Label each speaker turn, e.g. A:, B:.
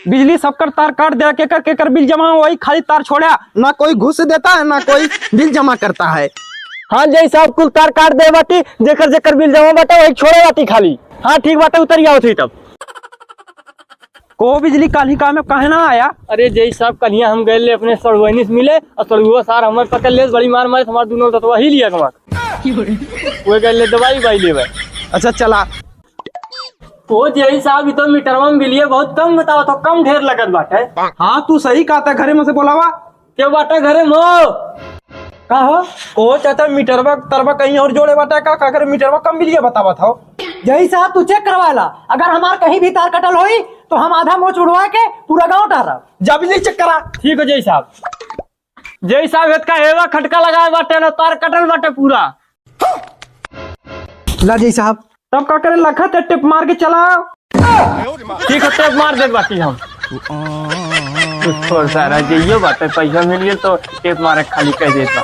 A: बिजली सबकर तार काट दिया, केकर बिल जमा वही खाली तार छोड़ा, ना कोई घुस देता है ना कोई बिल जमा करता है।
B: हाँ जय साहब कुल तार काट दे बाटी, जेकर जेकर बिल जमा बाटे वही छोड़े बाटी खाली। हाँ ठीक बाटे, उतर आओ थी तब।
A: को बिजली काल ही काम में काहे ना आया?
B: अरे जय साहब कन्हैया हम गए ले अपने सड़वैनी से मिले और सड़ुआ सार हमारे पकड़ ले बड़ी मार मारे, हमारे दोनों तो वही लिया कमा वो गए ले दवाई भाई ले।
A: अच्छा चला।
B: ओ जय साहब तो मीटरवा में बिलिए बहुत कम बताओ तो कम ढेर लगत बाटे।
A: हाँ तू सही कहा था, घरे में से बोलावा
B: क्या बाटे घरे मो
A: का हो? ओ चाचा मीटरवा तरवा कहीं और जोड़े बाटा का करे मीटरवा कम बिलिए बतावा था।
C: जय साहब तू चेक करवाला, अगर हमार कहीं भी तार कटल होई तो हम आधा मोच उड़वा के पूरा गांव टारा।
A: जा बिजली चेक करा।
B: ठीक है जय साहब। जय साहब का हेवा खटका लगाए बाटे ना, तार कटल बाटे पूरा।
C: ला जय साहब।
A: तब का करे लखत है, टिप मार के चला।
B: ठीक है टेप मार दे बाकी हम छोड़ सारा जइयो बाटे, पैसा मिलिए तो टेप मारे खाली कह देता।